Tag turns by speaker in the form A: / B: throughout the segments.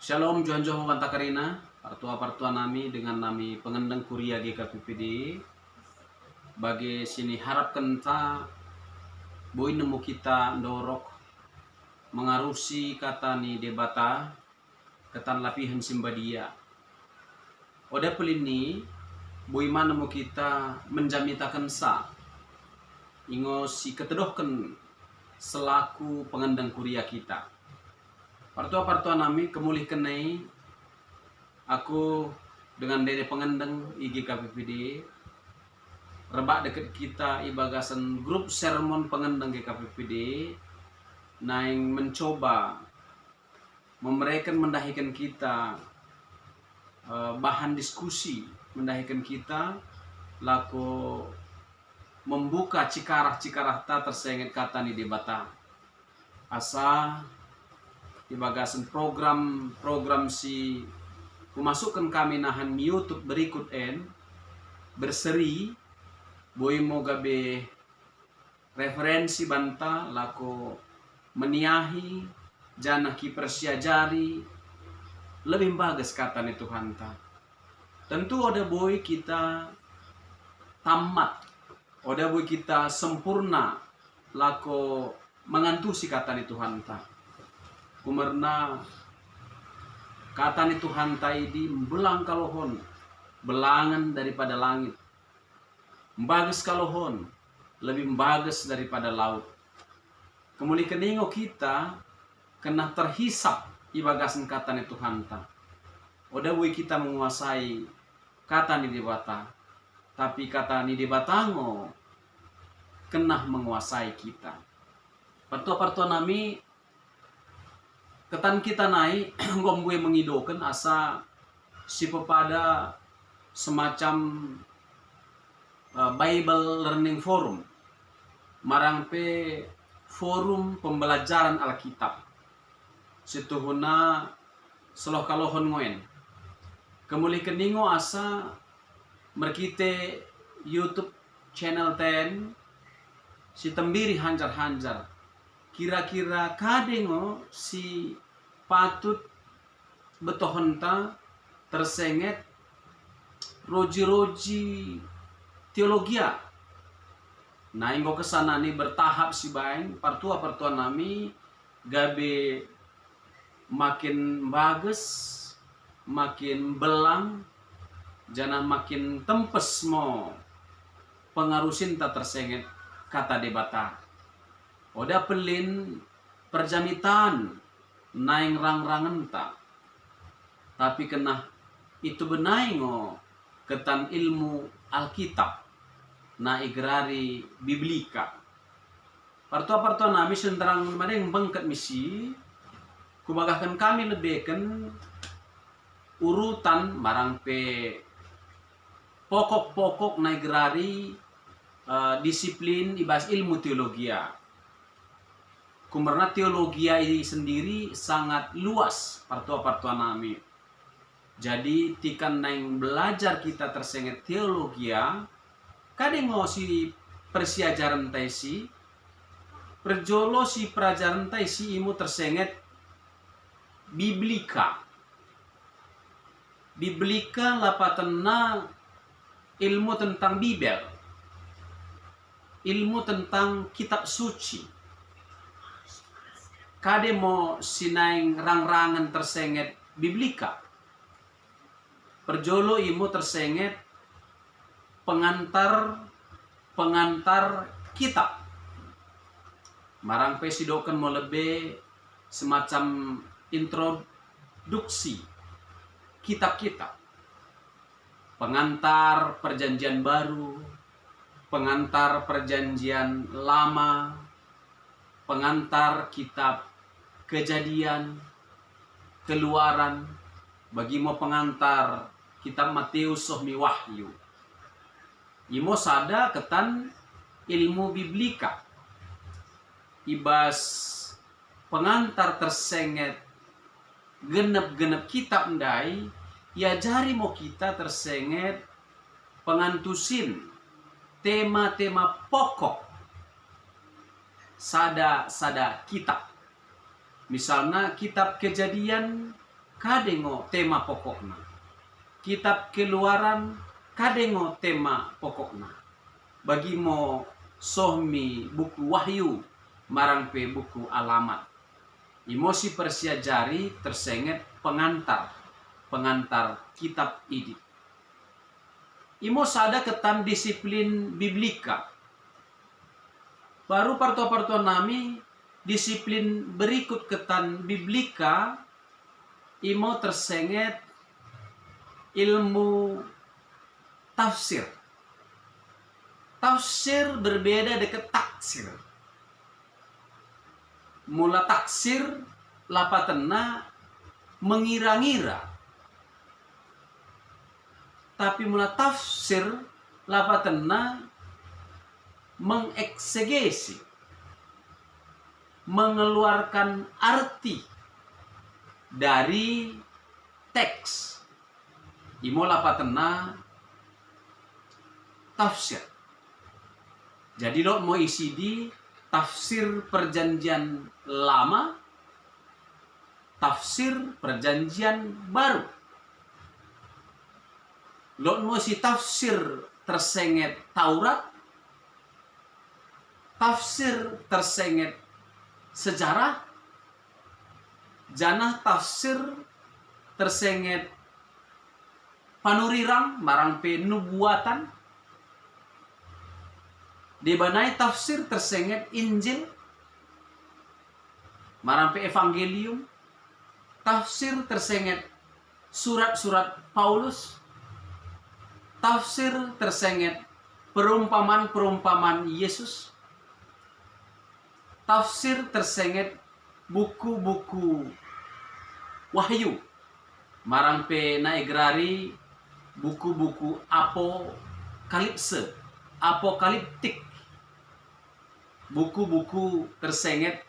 A: Shalom Johan Johan Bantakarina, partua-partua nami dengan nami pengendeng kuria GKPPD. Bagi sini harapkan ta boy nemu kita dorok mengarusi kata ni debata ketan lapihan simbadia. Oda pelini boy mana nemu kita menjamitakan sa ingo si ketedohkan selaku pengendeng kuria kita. Partua-partua nami kemulih kenai aku dengan dede pengendeng IGKPPD rebak deket kita ibagasan grup sermon pengendeng GKPPD naing mencoba mendahikan kita bahan diskusi, mendahikan kita laku membuka cikarah-cikarah ta tersenget kata ni debata asa ibagasan program si kumasukkan kami nahan YouTube berikut berseri boy mo gabe referensi banta laku meniahi jana ki persiajari lebih bagus kata ni Tuhan ta. Tentu ada boy kita tamat, ada boy kita sempurna laku mengantusi kata ni Tuhan ta. Kumerna kata ni Tuhan taidi belang kalohon, belangan daripada langit. Bagus kalohon, lebih bagus daripada laut. Kemudian keningo kita kena terhisap ibagasan kata ni Tuhan ta. Oda bui kita menguasai kata ni debata, tapi kata ni debatango kena menguasai kita. Partua-partua nami ketan kita naik gue mengidokan asa si pepada semacam Bible Learning Forum marang pe forum pembelajaran Alkitab situhuna seloh kalohon ngoen kemuli keningo asa merkite YouTube channel 10 si tembiri hanjar-hanjar kira-kira kadengo si patut betohonta tersenget roji-roji teologia. Nah inggo kesana nih bertahap si bain partua-partua nami gabe makin bagus makin belang jana makin tempes mo pengarusin tak tersenget kata debata. Oda pelin perjamitan naing rang-rangan ta. Tapi kena itu benaingo ketan ilmu Alkitab na igrari biblika. Partua-partua nami senterang madeng bengket misi kubagahkan kami lebihkan urutan barang pe pokok-pokok na igrari disiplin ibas ilmu teologia. Kumerna teologia ini sendiri sangat luas partua-partua nami. Jadi tikan naing belajar kita tersenget teologia, kadang si persiajaran taisi, perjolo si pelajaran taisi imu tersenget biblika. Biblika lapatena ilmu tentang Bibel, ilmu tentang kitab suci. Kade mo sinaing rang-rangan tersenget biblika. Perjolo imu tersenget pengantar kitab. Marang pesidokan mo lebe semacam introduksi kitab-kitab. Pengantar perjanjian baru, pengantar perjanjian lama, pengantar kitab Kejadian, Keluaran, bagi mo pengantar kitab Matius sohmi Wahyu. Imo sada ketan ilmu biblika. Ibas pengantar tersenget genep-genep kitab ndai, ya jari mo kita tersenget pengantusin tema-tema pokok sada kitab. Misalnya kitab Kejadian kadengo tema pokokna. Kitab Keluaran kadengo tema pokokna. Bagi mo sohmi buku Wahyu marangpe buku Alamat. Imosi persiajari tersenget pengantar kitab ini. Imo sada ketan disiplin biblika. Baru parto-parto nami disiplin berikut ketan biblika. Imo tersenget ilmu tafsir. Tafsir berbeda dengan taksir. Mula taksir lapatena mengira-ngira. Tapi mula tafsir lapatena mengeksegesi. Mengeluarkan arti dari teks. Imo lapatena tafsir. Jadi lo mau isi di tafsir perjanjian lama, tafsir perjanjian baru. Lo mau isi tafsir tersenget Taurat, tafsir tersenget sejarah, janah tafsir tersenget panurirang marangpe nubuatan, dibanai tafsir tersenget Injil marangpe evangelium, tafsir tersenget surat-surat Paulus, tafsir tersenget perumpamaan-perumpamaan Yesus, tafsir tersenget buku-buku Wahyu marangpe naigrari buku-buku apokaliptik, buku-buku tersenget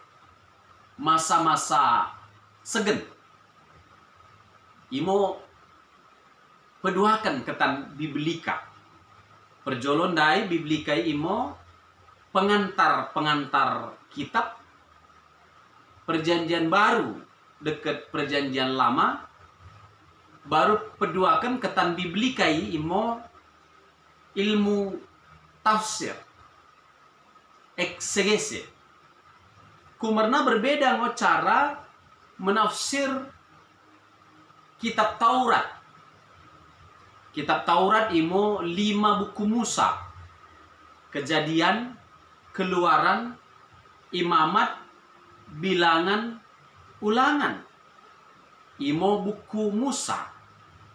A: masa-masa segen. Imo peduakan ketan biblika. Perjolon dai biblika imo pengantar kitab perjanjian baru dekat perjanjian lama. Baru peduakan ketan biblika imo ilmu tafsir, eksegese. Kumarna berbeda ngo cara menafsir kitab Taurat. Kitab Taurat imo 5 buku Musa. Kejadian, Keluaran, Imamat, Bilangan, Ulangan. Imo buku Musa.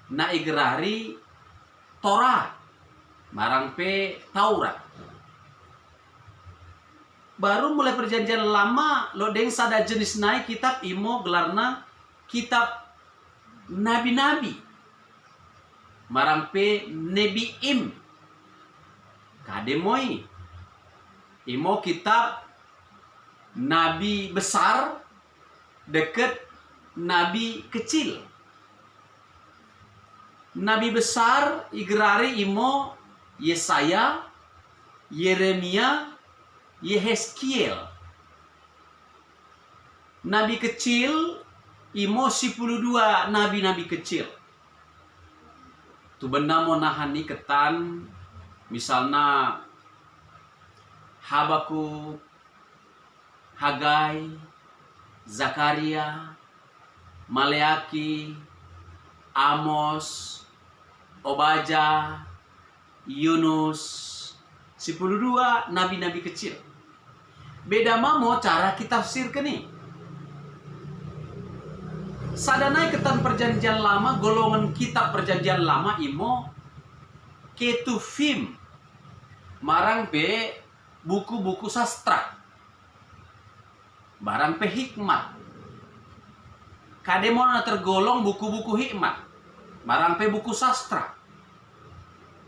A: Na igrari Torah marangpe Taurat. Baru mulai perjanjian lama lo deng sada jenis naik kitab imo gelarna kitab nabi-nabi marangpe Nebiim. Kademoi imo kitab nabi besar deket nabi kecil. Nabi besar igrari imo Yesaya, Yeremia, Yehezkiel. Nabi kecil imo 12 nabi-nabi kecil. Tu benda mau nahani ketan misalnya Habakuk, Hagai, Zakaria, Maleaki, Amos, Obaja, Yunus, 12 nabi-nabi kecil. Beda mamo cara kita tafsir nih. Sadanai ketan perjanjian lama, golongan kitab perjanjian lama imo ketufim marang pe buku-buku sastra. Barang pe hikmat. Kademona tergolong buku-buku hikmat. Barang pe buku sastra.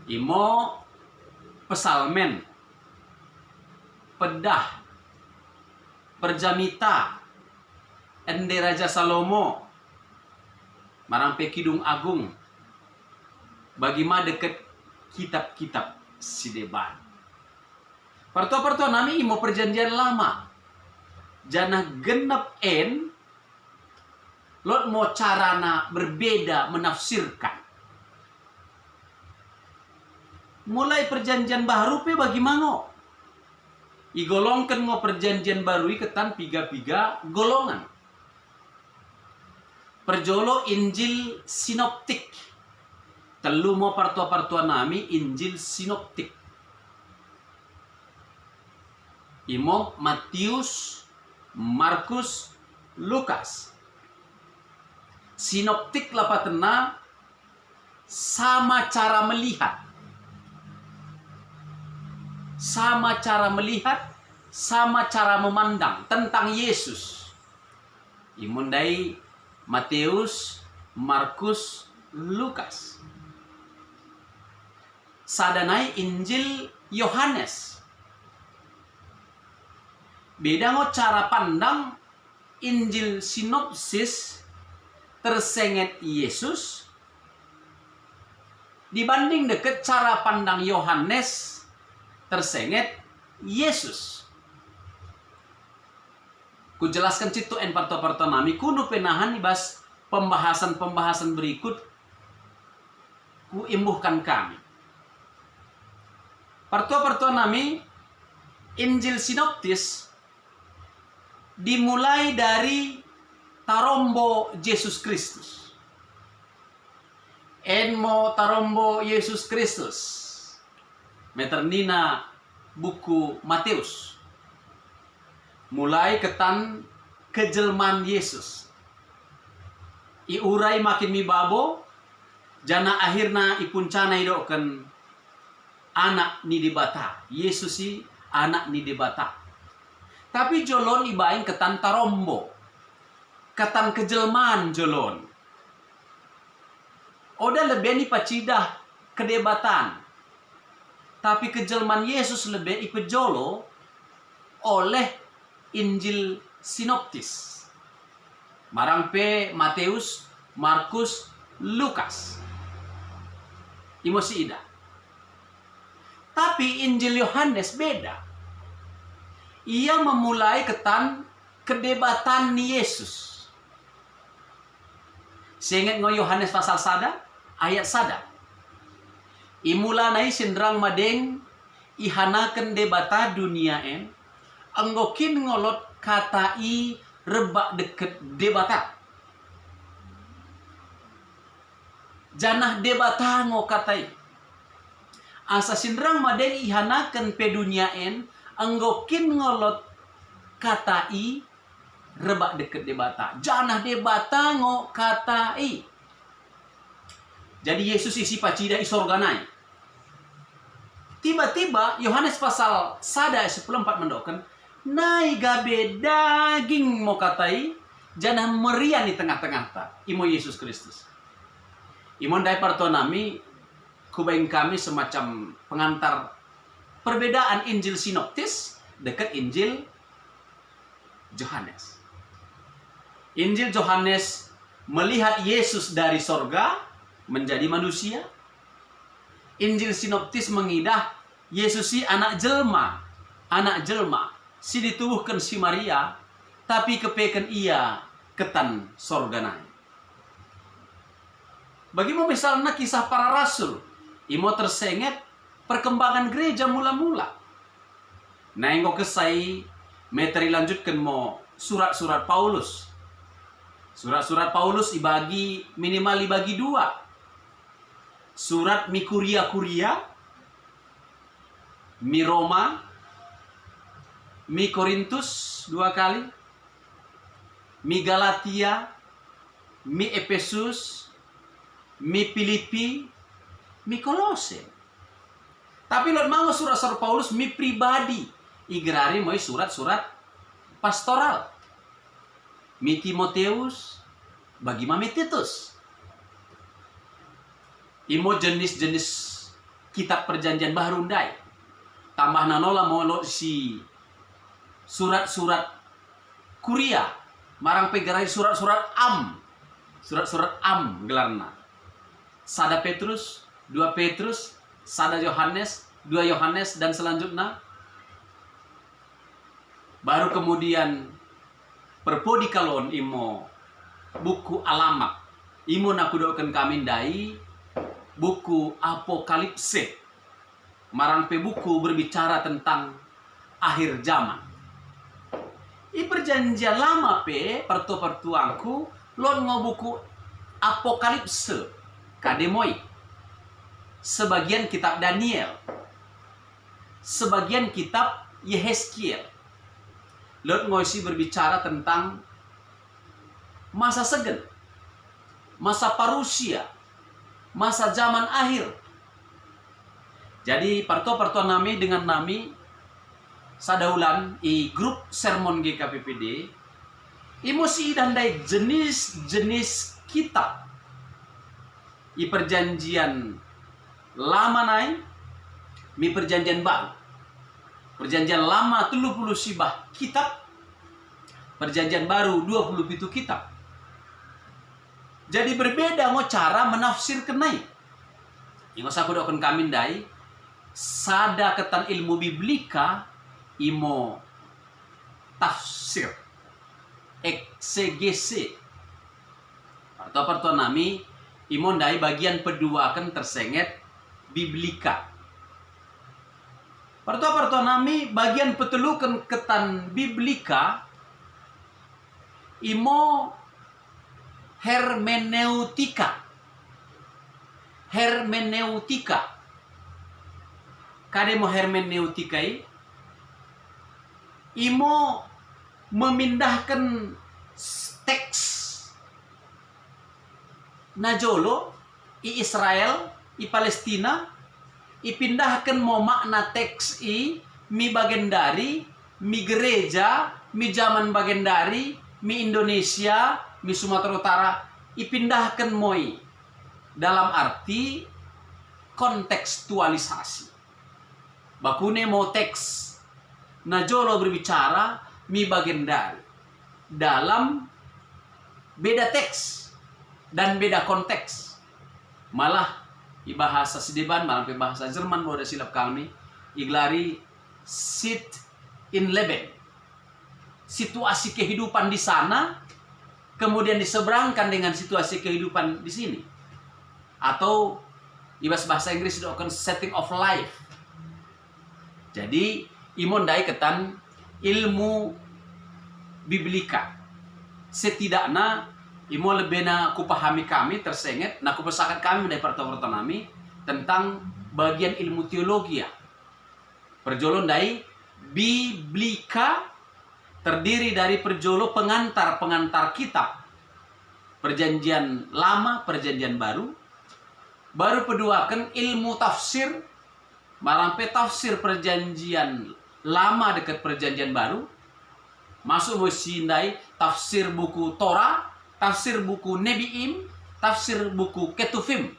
A: Imo pesalmen, pedah, perjamita, ende Raja Salomo, marang pe Kidung Agung. Bagaimana deket kitab-kitab sideban. Parto-parto nami imo perjanjian lama. Janah genep en Lot mau carana berbeda menafsirkan. Mulai perjanjian baru pe bagaimana? Igolongkan mau perjanjian baru ketan piga-piga golongan. Perjolo Injil sinoptik. Telu mau partua-partua nami Injil sinoptik. Imo Matius, Markus, Lukas. Sinoptik lapatena sama cara melihat. Sama cara melihat, sama cara memandang tentang Yesus. Imundai Matius, Markus, Lukas. Sadanai Injil Yohanes. Beda ngo cara pandang Injil sinopsis tersenget Yesus dibanding deket cara pandang Yohanes tersenget Yesus. Ku jelaskan citu en parto-parto nami kudu penahan ibas pembahasan-pembahasan berikut ku imbuhkan kami. Parto-parto nami Injil sinoptis dimulai dari tarombo Yesus Kristus. Enmo tarombo Yesus Kristus. Meternina buku Matius. Mulai ketan kejelman Yesus. Iurai makin mibabo. Jana akhirna ipuncana idoken anak ni dibata. Yesus si anak ni dibata. Tapi jolon ibaing ketan tarombo. Ketan kejelman jolon. Oda lebih ni pacidah kedebatan. Tapi kejelman Yesus lebih ipejolo oleh Injil sinoptis. Marang pe Matius, Markus, Lukas. Imosi ida. Tapi Injil Yohanes beda. Ia memulai ketan kedebatan ni Yesus. Seingat ngo Yohanes pasal sada, ayat sada. Imula nai sindrang madeng ihanaken debata dunia en. Anggokin ngolot kata i rebak deket debata. Janah debata ngo katai. Asa sindrang madeng ihanaken pe dunia en. Anggokin ngolot kata i rebak deket debata. Janah debata ngo kata i. Jadi Yesus isi pacida isorganai. Tiba-tiba Yohanes pasal sada 10:4 mendoken. Nai gabe daging mo katai. Janah merian di tengah-tengah ta. Imo Yesus Kristus. Imon dai partonami. Kubaing kami semacam pengantar perbedaan Injil sinoptis dekat Injil Yohanes. Injil Yohanes melihat Yesus dari sorga menjadi manusia. Injil sinoptis mengidah Yesus si anak jelma. Anak jelma. Si ditubuhkan si Maria. Tapi kepeken ia ketan sorganai. Bagaimana misalnya kisah para rasul. Imo tersenget perkembangan gereja mula-mula. Nengok kesai meteri lanjutkan mo surat-surat Paulus. Surat-surat Paulus ibagi minimal ibagi dua. Surat mi Kuria, mi Roma, mi Korintus 2 kali, mi Galatia, mi Efesus, mi Filipi, mi Kolose. Tapi lo mau surat-surat Paulus mi pribadi. Igrari mau surat-surat pastoral. Mi Timoteus, bagi mami Titus. Imo jenis-jenis kitab perjanjian baru ndai. Tambah nanola mau lo si surat-surat Kuria. Marang pegarai surat-surat Am. Surat-surat Am gelarna. Sada Petrus, 2 Petrus, sada Yohanes, 2 Yohanes dan selanjutnya. Baru kemudian perpodikalon imo buku Alamak. Imo nak kudokan kami dai buku Apokalipse. Marang pe buku berbicara tentang akhir zaman. I perjanjian lama pe pertuangku lon buku Apokalipse kademoi. Sebagian kitab Daniel. Sebagian kitab Yehezkiel. Lot ngoisi berbicara tentang masa segen, masa parusia, masa zaman akhir. Jadi parto nami dengan nami sadaulan i grup sermon GKPPD emosi dandai jenis-jenis kitab i perjanjian lama nai mi perjanjian baru. Perjanjian lama 30 sibah kitab, perjanjian baru 27 kitab. Jadi berbeda mo cara menafsir kenai. Imo saku dokon kami dai sada ketan ilmu biblika imo tafsir eksegese atau nami imo dai bagian kedua akan tersenget biblika. Parto nami bagian petelukan ketan biblika imo hermeneutika. Hermeneutika. Kademo hermeneutikai imo memindahkan teks najolo i Israel i Palestina ipindahkan mo makna teks mi bagendari, mi gereja, mi zaman bagendari, mi Indonesia, mi Sumatera Utara, ipindahkan moi dalam arti kontekstualisasi. Bakune mo teks najolo berbicara mi bagendari dalam beda teks dan beda konteks. Malah i bahasa Sedeban, malah bahasa Jerman boleh silap kami iglari sit in Leben, situasi kehidupan di sana kemudian diseberangkan dengan situasi kehidupan di sini, atau i bahasa Inggris dokan setting of life. Jadi imon dai ketan ilmu biblika setidaknya imo lebih na kupahami kami tersenget, na kupesakan kami dari pertama nami tentang bagian ilmu teologi ya. Perjolon dari biblika terdiri dari perjolo pengantar kitab perjanjian lama, perjanjian baru. Baru peduakan ilmu tafsir, marampe tafsir perjanjian lama dekat perjanjian baru. Masuk musindai tafsir buku Torah, tafsir buku Nebiim, tafsir buku Ketuvim.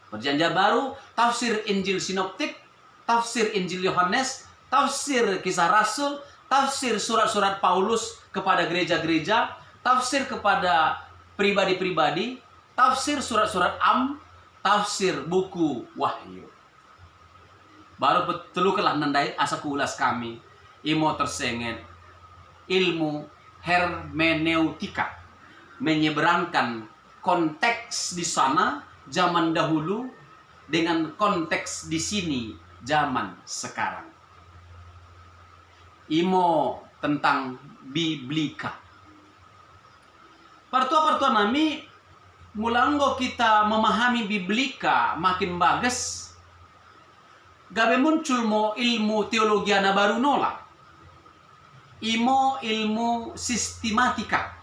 A: Perjanjian baru, tafsir Injil Sinoptik, tafsir Injil Yohanes, tafsir Kisah Rasul, tafsir surat-surat Paulus kepada gereja-gereja, tafsir kepada pribadi-pribadi, tafsir surat-surat tafsir buku Wahyu. Baru telukelah nandai asa kuulas kami, imo tersenget ilmu hermeneutika. Menyeberangkan konteks di sana zaman dahulu dengan konteks di sini zaman sekarang. Imo tentang biblika. Partua nami mulanggo kita memahami biblika makin bagus. Gabe muncul mo ilmu teologiana baru nola. Imo ilmu sistematika.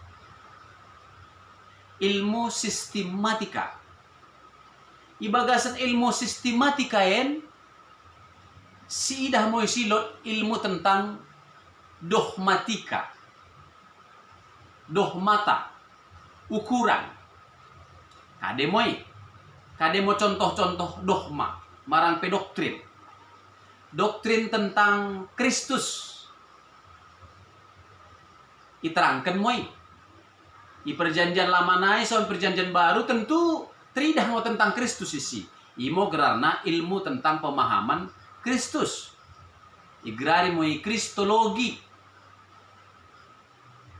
A: Ilmu sistematika. Ibagasan ilmu sistematika yen si idah mo silot ilmu tentang dogmatika. Dogmata. Ukuran. Kademo contoh-contoh dogma. Marang pe doktrin. Doktrin tentang Kristus. Iterangkan moi. Di perjanjian lama naik sampai perjanjian baru tentu tidak mau tentang Kristus isi. Imo gerarna ilmu tentang pemahaman Kristus. Igrari moi kristologi.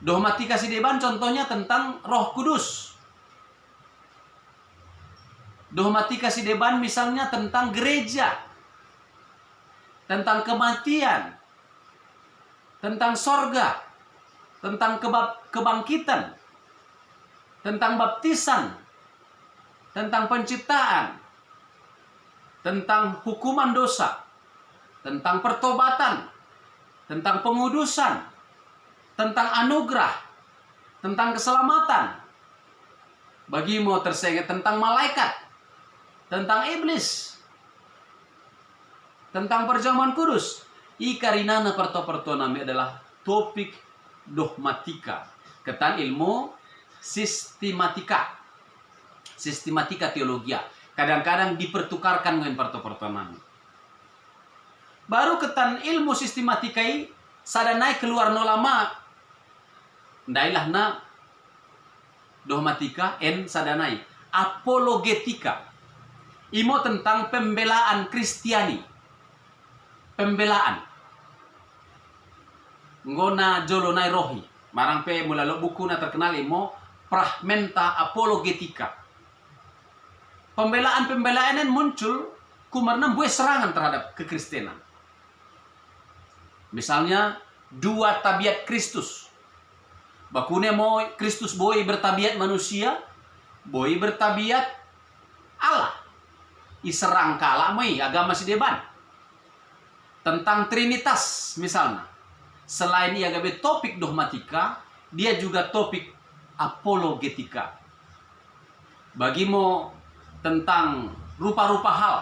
A: Dogmatika si deban contohnya tentang Roh Kudus. Dogmatika si deban misalnya tentang gereja, tentang kematian, tentang sorga, tentang kebangkitan, tentang baptisan, tentang penciptaan, tentang hukuman dosa, tentang pertobatan, tentang pengudusan, tentang anugerah, tentang keselamatan. Bagimu tersengit tentang malaikat, tentang iblis, tentang perjamuan kudus. Ikarinana perto-perto nami adalah topik dogmatika. Ketan ilmu sistematika. Sistematika teologia. Kadang-kadang dipertukarkan dengan perto-perto nami. Baru ketan ilmu sistematikai sadanai keluar no lama. Ndailah na dogmatika en sadanai apologetika. Imo tentang pembelaan Kristiani. Pembelaan. Ngona jolonai rohi. Marang pe mulalo buku na terkenal imo Fragmenta Apologetika. Pembelaan-pembelaan yang muncul kumarna buat serangan terhadap kekristenan. Misalnya dua tabiat Kristus. Bakune mau Kristus boy bertabiat manusia, boy bertabiat Allah. Iserang kala mai agama si deban. Tentang Trinitas misalnya. Selain ia gabe topik dogmatika, dia juga topik apologetika. Bagimu tentang rupa-rupa hal.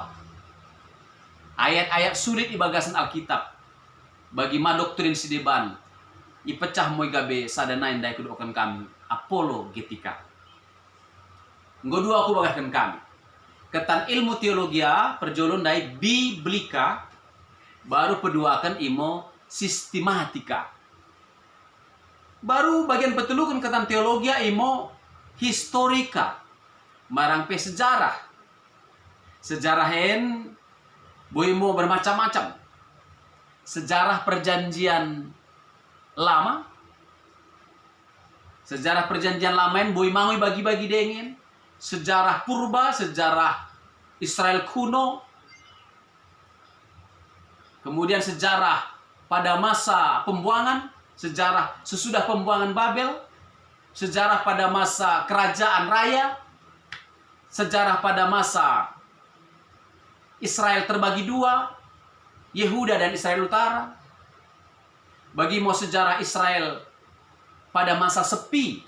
A: Ayat-ayat sulit di bagasan Alkitab. Bagi ma doktrin si deban, ipecah moi gabe sadanain dai keduakan kami apologetika. Nggodua aku bagakan kami. Ketan ilmu teologia perjolon dai biblika, baru peduakan imo sistematika. Baru bagian petelukan ketan teologia imo historika. Marang pe sejarah. Sejarah hen boimo bermacam-macam. Sejarah perjanjian lama. Sejarah perjanjian lama yang boy mangui bagi-bagi dengin. Sejarah purba, sejarah Israel kuno. Kemudian sejarah pada masa pembuangan, sejarah sesudah pembuangan Babel, sejarah pada masa kerajaan raya, sejarah pada masa Israel terbagi dua, Yehuda dan Israel Utara. Bagi mau sejarah Israel pada masa sepi,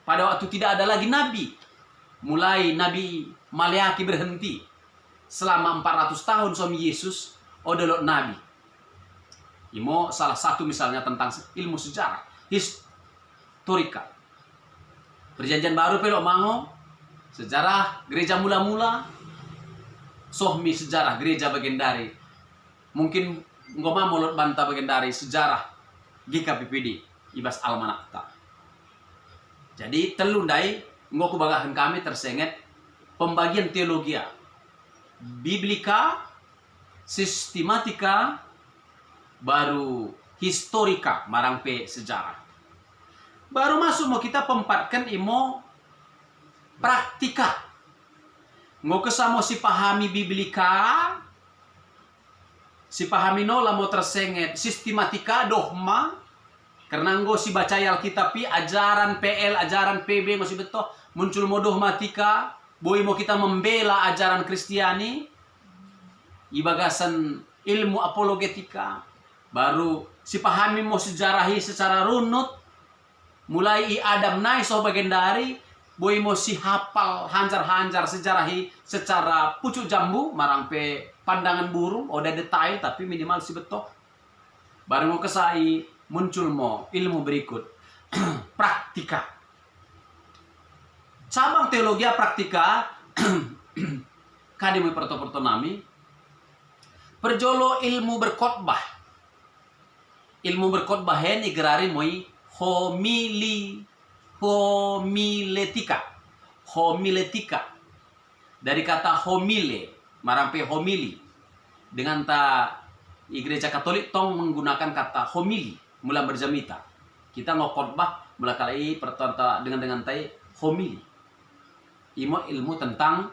A: pada waktu tidak ada lagi nabi, mulai Nabi Maleaki berhenti selama 400 tahun suami Yesus odolot nabi. Imo salah satu misalnya tentang ilmu sejarah historika. Perjanjian baru pelok mango sejarah gereja mula-mula, sohmi sejarah gereja bagian dari. Mungkin ngoma molot banta bagian dari sejarah GKPPD ibas almanakta. Jadi telundai ngoku bagahan kami tersenget pembagian teologia, biblika, sistematika, baru historika marang pe sejarah. Baru masuk mau kita pempatkan imo praktika. Ngo kesamo si pahami biblika, si pahami nola mau tersenget sistematika dogma. Karena ngo si baca Alkitab ajaran PL, ajaran PB masih betul muncul mau dogmatika, boy mau kita membela ajaran Kristiani, ibagasan ilmu apologetika. Baru si pahami mau sejarahi secara runut, mulai Adam naik so bagian dari, boy mau si hafal hanjar-hanjar sejarahi secara pucuk jambu, marang pe pandangan burung, udah detail tapi minimal si betul. Baru mau kesai muncul mo ilmu berikut praktika. Cabang teologi praktika kademu perto-perto nami perjolo ilmu berkhotbah. Ilmu berkhotbah ini gerari moi homiletika. Homiletika dari kata homile, marampe homili. Dengan ta Gereja Katolik tong menggunakan kata homili, mula berjamita. Kita ngokotbah melakalai pertanta dengan tai homili. Imo ilmu tentang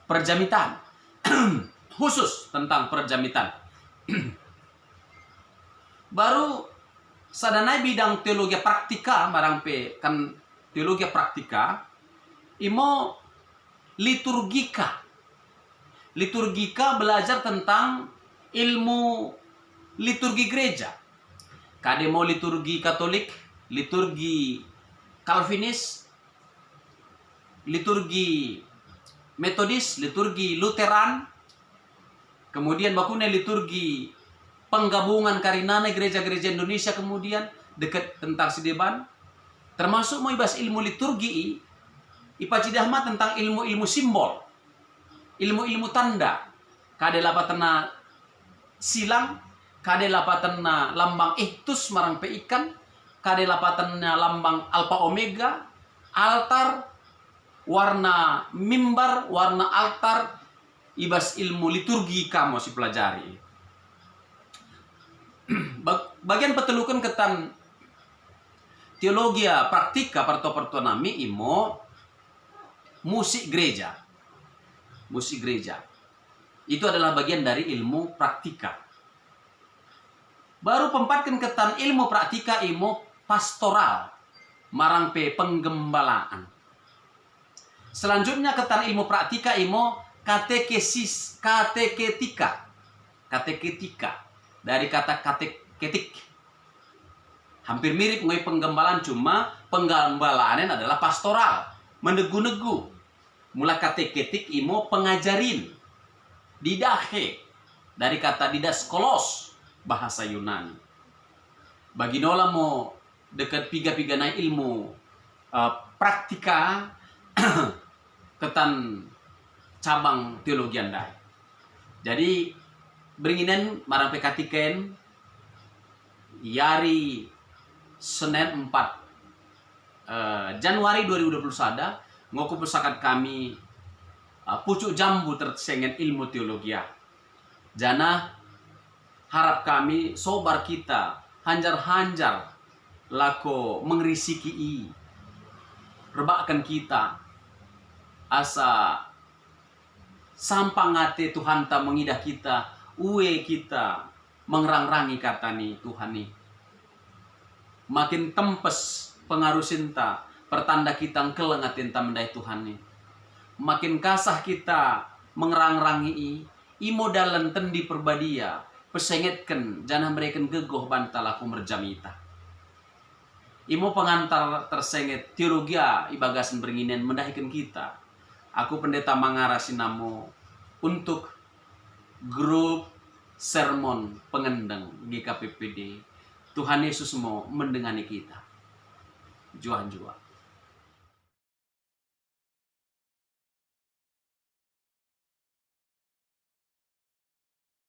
A: perjamitan. Khusus tentang perjamitan. Baru sadanai bidang teologi praktika marangpe kan teologi praktika imo liturgika. Liturgika belajar tentang ilmu liturgi gereja. Kade mau liturgi Katolik, liturgi Calvinis, liturgi Metodis, liturgi Lutheran, kemudian bakune liturgi penggabungan karinana gereja-gereja Indonesia, kemudian dekat tentang Sideban, termasuk mau ibas ilmu liturgi, ipajidahma tentang ilmu-ilmu simbol, ilmu-ilmu tanda, kade lapatena silang, kade lapatena lambang ihtus marang pe ikan, kade lapatena lambang alfa omega, altar, warna mimbar, warna altar, ibas ilmu liturgi kamu si pelajari. Bagian petelukan ketan teologia praktika perto nami imo musik gereja. Musik gereja. Itu adalah bagian dari ilmu praktika. Baru pempatkan ketan ilmu praktika imo pastoral, marangpe penggembalaan. Selanjutnya ketan ilmu praktika imo katekesis, kateketika. Kateketika dari kata kateketik. Hampir mirip dengan penggembalaan, cuma penggembalaan adalah pastoral, menegu-negu. Mula kateketik imo pengajarin. Didahe dari kata didaskolos, bahasa Yunani. Bagi nola mo dekat piga-piga na ilmu praktika ketan cabang teologi andai. Jadi beringinan marang pekatiken yari Senin 4 Januari 2021 ngoku pesakat kami pucuk jambu tersengen ilmu teologia. Jana harap kami sobar kita hanjar-hanjar lako mengerisiki rebakan kita asa sampang ngate Tuhan ta mengidah kita uwe kita mengerang-rangi kata nih Tuhan nih makin tempes pengaruh sinta pertanda kita kelengatin ta mendai Tuhan nih makin kasah kita mengerang-rangi imo dalan tendi perbadia pesengetken jangan mereka gegoh bantal aku merjamita. Imo pengantar tersenget teologia ibagasan beringinen mendahikan kita. Aku pendeta Mangara Sinamo untuk grup sermon pengendang GKPPD. Tuhan Yesus mau mendengani kita. Juan-juan.